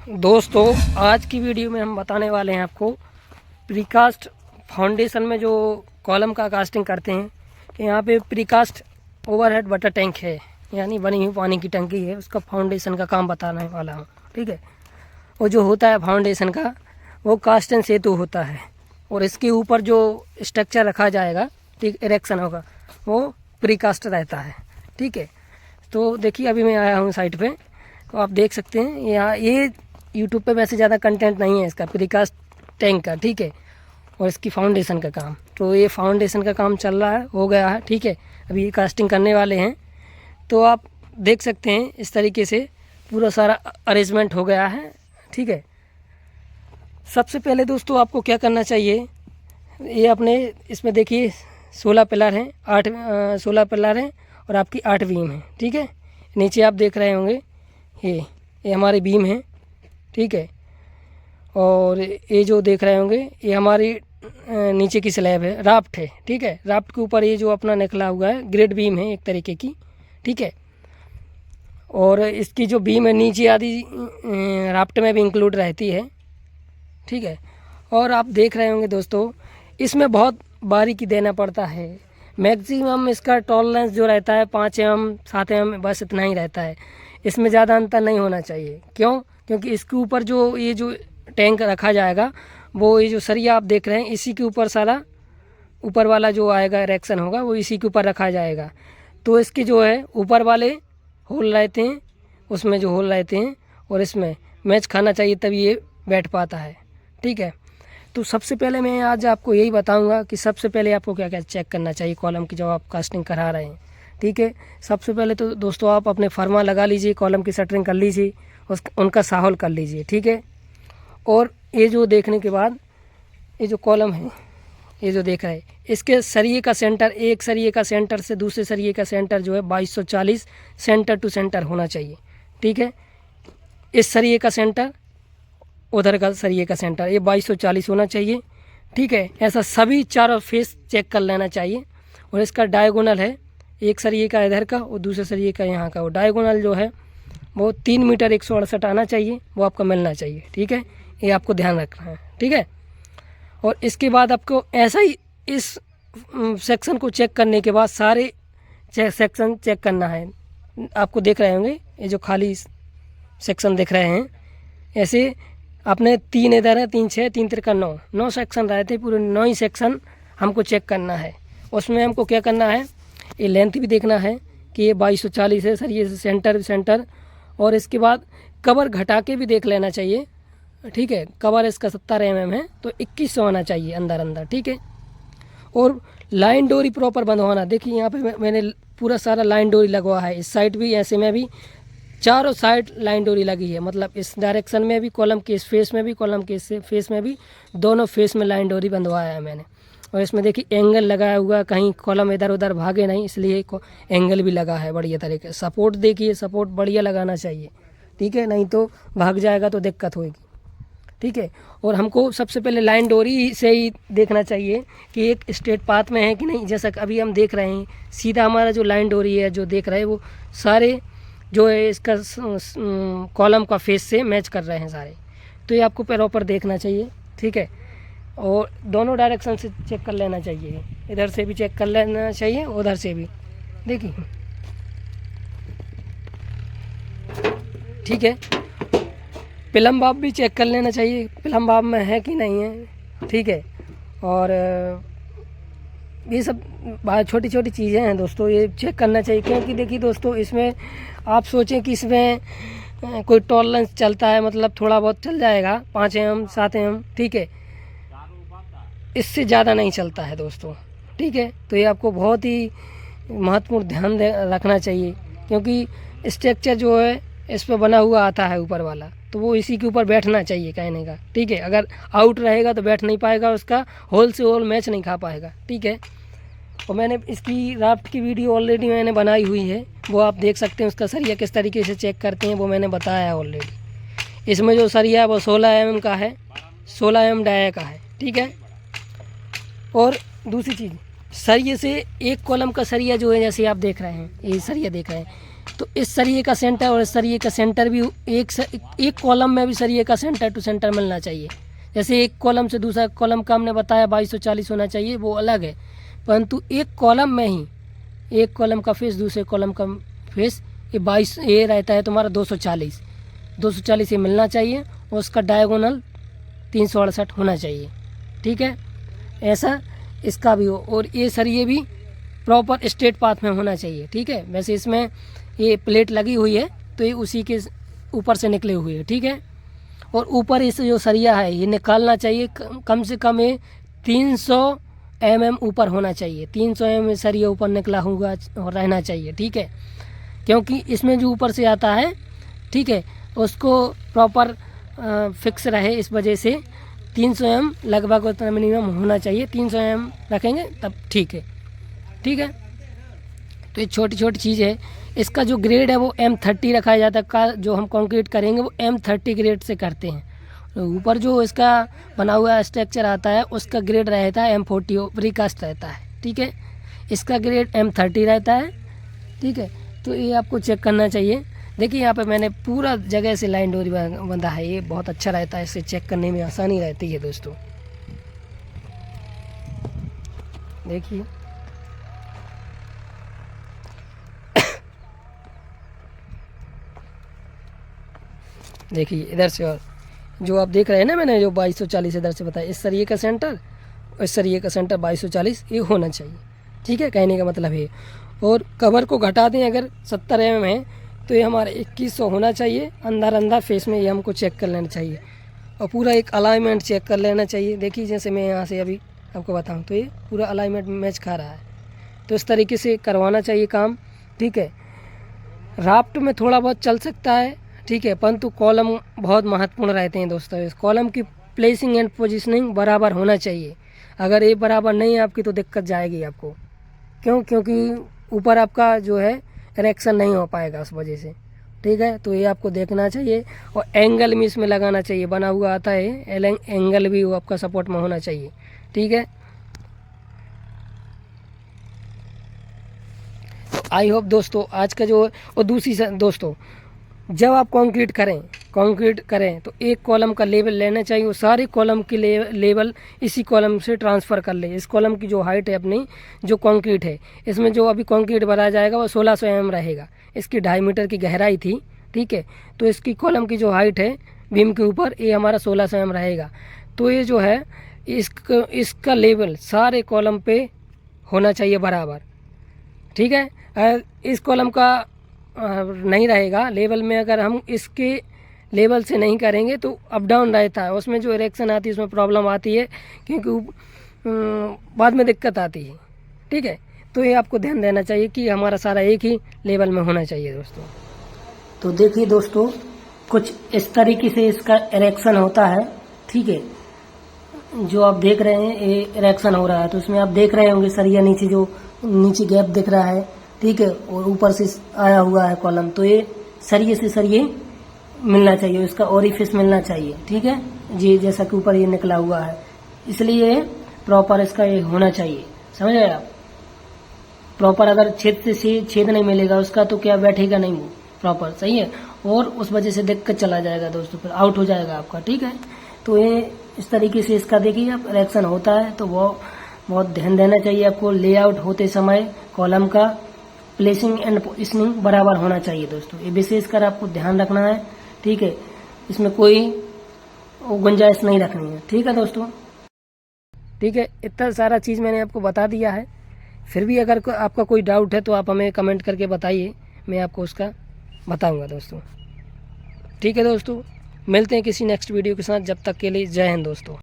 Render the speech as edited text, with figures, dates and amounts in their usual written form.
दोस्तों आज की वीडियो में हम बताने वाले हैं आपको प्रीकास्ट फाउंडेशन में जो कॉलम का कास्टिंग करते हैं कि यहाँ पे प्रीकास्ट ओवरहेड वाटर टैंक है, यानी बनी हुई पानी की टंकी है, उसका फाउंडेशन का काम बताने वाला हूँ। ठीक है, वो जो होता है फाउंडेशन का वो कास्ट एंड सेतु होता है, और इसके ऊपर जो स्ट्रक्चर रखा जाएगा, ठीक, इरेक्शन होगा, वो प्रीकास्ट रहता है। ठीक है, तो देखिए अभी मैं आया हूँ साइट पे, तो आप देख सकते हैं यहाँ ये यूट्यूब पे वैसे ज़्यादा कंटेंट नहीं है इसका प्रीकास्ट टैंक का। ठीक है, और इसकी फाउंडेशन का काम, तो ये फाउंडेशन का काम चल रहा है, हो गया है। ठीक है, अभी ये कास्टिंग करने वाले हैं, तो आप देख सकते हैं इस तरीके से पूरा सारा अरेंजमेंट हो गया है। ठीक है, सबसे पहले दोस्तों आपको क्या करना चाहिए, ये अपने इसमें देखिए 16 पिलर हैं, 16 पिलर हैं और आपकी 8 बीम है। ठीक है, नीचे आप देख रहे होंगे ये हमारी बीम है। ठीक है, और ये जो देख रहे होंगे ये हमारी नीचे की स्लैब है, राफ्ट है। ठीक है, राफ्ट के ऊपर ये जो अपना निकला हुआ है ग्रेड बीम है एक तरीके की। ठीक है, और इसकी जो बीम है नीचे आदि राफ्ट में भी इंक्लूड रहती है। ठीक है, और आप देख रहे होंगे दोस्तों इसमें बहुत बारीकी देना पड़ता है। मैक्सिमम इसका टॉलरेंस जो रहता है 5 mm 7 mm, बस इतना ही रहता है, इसमें ज़्यादा अंतर नहीं होना चाहिए। क्यों? क्योंकि इसके ऊपर जो ये जो टैंक रखा जाएगा, वो ये जो सरिया आप देख रहे हैं इसी के ऊपर सारा ऊपर वाला जो आएगा इरेक्शन होगा वो इसी के ऊपर रखा जाएगा। तो इसके जो है ऊपर वाले होल रहते हैं, उसमें जो होल रहते हैं, और इसमें मैच खाना चाहिए तभी ये बैठ पाता है। ठीक है, तो सबसे पहले मैं आज आपको यही बताऊंगा कि सबसे पहले आपको क्या क्या चेक करना चाहिए कॉलम की जब आप कास्टिंग करा रहे हैं। ठीक है, सबसे पहले तो दोस्तों आप अपने फर्मा लगा लीजिए, कॉलम की शटरिंग कर लीजिए, उनका साहौल कर लीजिए। ठीक है, और ये जो देखने के बाद ये जो कॉलम है, ये जो देख रहे हैं, इसके सरिये का सेंटर, एक सरिये का सेंटर से दूसरे सरिये का सेंटर जो है 2240 सेंटर टू सेंटर होना चाहिए। ठीक है, इस सरिये का सेंटर, उधर का सरिये का सेंटर, ये 2240 होना चाहिए। ठीक है, ऐसा सभी चारों फेस चेक कर लेना चाहिए। और इसका डायगोनल है, एक सरिये का इधर का और दूसरे सरिये का यहाँ का, वो डायगोनल जो है वो 3 मीटर 168 आना चाहिए, वो आपका मिलना चाहिए। ठीक है, ये आपको ध्यान रखना है। ठीक है, और इसके बाद आपको ऐसा ही इस सेक्शन को चेक करने के बाद सारे सेक्शन चेक करना है। आपको देख रहे होंगे ये जो खाली सेक्शन देख रहे हैं, ऐसे आपने 3 इधर है, 3 6 3 3 9 सेक्शन रहते हैं, पूरे 9 ही सेक्शन हमको चेक करना है। उसमें हमको क्या करना है, ये लेंथ भी देखना है कि ये 2240 है सर, ये सेंटर, और इसके बाद कवर घटा के भी देख लेना चाहिए। ठीक है, कवर इसका 70 mm है, तो 2100 आना चाहिए अंदर। ठीक है, और लाइन डोरी प्रॉपर बंधवाना, देखिए यहाँ पे मैंने पूरा सारा लाइन डोरी लगवा है, इस साइड भी ऐसे में भी चारों साइड लाइन डोरी लगी है, मतलब इस डायरेक्शन में भी, कॉलम के इस फेस में भी, कॉलम के इस फेस में भी, दोनों फेस में लाइन डोरी बंधवाया है मैंने। और इसमें देखिए एंगल लगाया हुआ, कहीं कॉलम इधर उधर भागे नहीं, इसलिए एंगल भी लगा है बढ़िया तरीके। सपोर्ट देखिए, सपोर्ट बढ़िया लगाना चाहिए। ठीक है, नहीं तो भाग जाएगा तो दिक्कत होगी। ठीक है, और हमको सबसे पहले लाइन डोरी से ही देखना चाहिए कि एक स्ट्रेट पाथ में है कि नहीं। जैसा कि अभी हम देख रहे हैं सीधा हमारा जो लाइन डोरी है जो देख रहे हैं वो सारे जो है इसका कॉलम का फेस से मैच कर रहे हैं सारे, तो ये आपको प्रॉपर देखना चाहिए। ठीक है, और दोनों डायरेक्शन से चेक कर लेना चाहिए, इधर से भी चेक कर लेना चाहिए, उधर से भी। देखिए, ठीक है, प्लम बाब भी चेक कर लेना चाहिए, प्लम बाब में है कि नहीं है। ठीक है, और ये सब छोटी छोटी चीज़ें हैं दोस्तों, ये चेक करना चाहिए। क्योंकि देखिए दोस्तों, इसमें आप सोचें कि इसमें कोई टॉलरेंस चलता है, मतलब थोड़ा बहुत चल जाएगा 5 mm 7 mm। ठीक है, इससे ज़्यादा नहीं चलता है दोस्तों। ठीक है, तो ये आपको बहुत ही महत्वपूर्ण ध्यान रखना चाहिए, क्योंकि स्ट्रक्चर जो है इस पर बना हुआ आता है ऊपर वाला, तो वो इसी के ऊपर बैठना चाहिए कहने का। ठीक है, अगर आउट रहेगा तो बैठ नहीं पाएगा, उसका होल से होल मैच नहीं खा पाएगा। ठीक है, और मैंने इसकी राफ्ट की वीडियो ऑलरेडी मैंने बनाई हुई है, वो आप देख सकते हैं। उसका सरिया किस तरीके से चेक करते हैं वो मैंने बताया है ऑलरेडी। इसमें जो सरिया है वो 16 mm का है, 16 mm डाया का है। ठीक है, और दूसरी चीज़, सरिये से एक कॉलम का सरिया जो है, जैसे आप देख रहे हैं ये सरिया देख रहे हैं, तो इस सरिये का सेंटर और इस सरिये का सेंटर भी एक कॉलम में भी सरिये का सेंटर टू सेंटर मिलना चाहिए। जैसे एक कॉलम से दूसरा कॉलम का हमने बताया 2240 होना चाहिए, वो अलग है, परंतु एक कॉलम में ही एक कॉलम का फेस दूसरे कॉलम का फेस ये रहता है तुम्हारा 240 ये मिलना चाहिए और उसका डायगोनल 368 होना चाहिए। ठीक है, ऐसा इसका भी हो और ये सरिये भी प्रॉपर स्ट्रेट पाथ में होना चाहिए। ठीक है, वैसे इसमें ये प्लेट लगी हुई है तो ये उसी के ऊपर से निकले हुए हैं। ठीक है, और ऊपर इस जो सरिया है ये निकालना चाहिए कम से कम ये 300 mm ऊपर होना चाहिए। 300 mm सरिया ऊपर निकला हुआ और रहना चाहिए। ठीक है, क्योंकि इसमें जो ऊपर से आता है, ठीक है, उसको प्रॉपर फिक्स रहे, इस वजह से 300 mm लगभग उतना मिनिमम होना चाहिए। 300 mm रखेंगे तब ठीक है। ठीक है, तो ये छोटी छोटी चीज़ है। इसका जो ग्रेड है वो M30 रखा जाता है। का जो हम कंक्रीट करेंगे वो M30 ग्रेड से करते हैं। तो ऊपर जो इसका बना हुआ स्ट्रक्चर आता है उसका ग्रेड रहता है M40 प्रीकास्ट रहता है। ठीक है, इसका ग्रेड M30 रहता है। ठीक है, तो ये आपको चेक करना चाहिए। देखिए यहाँ पे मैंने पूरा जगह से लाइन डोरी बंधा है, ये बहुत अच्छा रहता है, इसे चेक करने में आसानी रहती है दोस्तों। देखिए देखिए इधर से, और जो आप देख रहे हैं ना, मैंने जो 2240 इधर से बताया, इस सरिये का सेंटर और इस सरिये का सेंटर 2240 ये होना चाहिए। ठीक है, कहने का मतलब है। और कवर को घटा दें अगर 70 mm है तो ये हमारा 2100 होना चाहिए। अंदर फेस में ये हमको चेक कर लेना चाहिए और पूरा एक अलाइनमेंट चेक कर लेना चाहिए। देखिए जैसे मैं यहाँ से अभी आपको बताऊँ तो ये पूरा अलाइनमेंट मैच खा रहा है, तो इस तरीके से करवाना चाहिए काम। ठीक है, राफ्ट में थोड़ा बहुत चल सकता है, ठीक है, परंतु कॉलम बहुत महत्वपूर्ण रहते हैं दोस्तों। इस कॉलम की प्लेसिंग एंड पोजीशनिंग बराबर होना चाहिए। अगर ये बराबर नहीं है आपकी तो दिक्कत जाएगी आपको। क्योंकि ऊपर आपका जो है इरेक्शन नहीं हो पाएगा उस वजह से। ठीक है, तो ये आपको देखना चाहिए और एंगल भी इसमें लगाना चाहिए, बना हुआ आता है एंगल भी वो आपका सपोर्ट में होना चाहिए। ठीक है, तो आई होप दोस्तों आज का जो, और दूसरी दोस्तों जब आप कंक्रीट करें तो एक कॉलम का लेवल लेना चाहिए और सारे कॉलम की लेवल इसी कॉलम से ट्रांसफ़र कर ले। इस कॉलम की जो हाइट है अपनी, जो कंक्रीट है, इसमें जो अभी कंक्रीट भरा जाएगा वो 1600 mm रहेगा। इसकी 2.5 मीटर की गहराई थी। ठीक है, तो इसकी कॉलम की जो हाइट है बीम के ऊपर ये हमारा 1600 mm रहेगा। तो ये जो है इसका लेवल सारे कॉलम पे होना चाहिए बराबर। ठीक है, इस कॉलम का नहीं रहेगा लेवल में, अगर हम इसके लेवल से नहीं करेंगे तो अप डाउन रहता है, उसमें जो इरेक्शन आती है उसमें प्रॉब्लम आती है, क्योंकि बाद में दिक्कत आती है। ठीक है, तो ये आपको ध्यान देना चाहिए कि हमारा सारा एक ही लेवल में होना चाहिए दोस्तों। तो देखिए दोस्तों, कुछ इस तरीके से इसका इरेक्शन होता है। ठीक है, जो आप देख रहे हैं ये इरेक्शन हो रहा है, तो इसमें आप देख रहे होंगे सरिया नीचे गैप दिख रहा है। ठीक है, और ऊपर से आया हुआ है कॉलम, तो ये सरिये से सरिये मिलना चाहिए, इसका ओरिफिस मिलना चाहिए। ठीक है जी, जैसा कि ऊपर ये निकला हुआ है, इसलिए प्रॉपर इसका ये होना चाहिए। समझ गए आप? प्रॉपर अगर छेद से छेद नहीं मिलेगा उसका तो क्या बैठेगा नहीं वो प्रॉपर, सही है, और उस वजह से दिक्कत चला जाएगा दोस्तों, फिर आउट हो जाएगा आपका। ठीक है, तो ये इस तरीके से इसका देखिए आप इरेक्शन होता है, तो वो बहुत ध्यान देना चाहिए आपको। लेआउट होते समय कॉलम का प्लेसिंग एंड पोजिशनिंग बराबर होना चाहिए दोस्तों, ये विशेषकर आपको ध्यान रखना है। ठीक है, इसमें कोई गुंजाइश नहीं रखनी है। ठीक है दोस्तों, ठीक है, इतना सारा चीज़ मैंने आपको बता दिया है। फिर भी अगर आपका कोई डाउट है तो आप हमें कमेंट करके बताइए, मैं आपको उसका बताऊंगा दोस्तों। ठीक है दोस्तों, मिलते हैं किसी नेक्स्ट वीडियो के साथ, जब तक के लिए जय हिंद दोस्तों।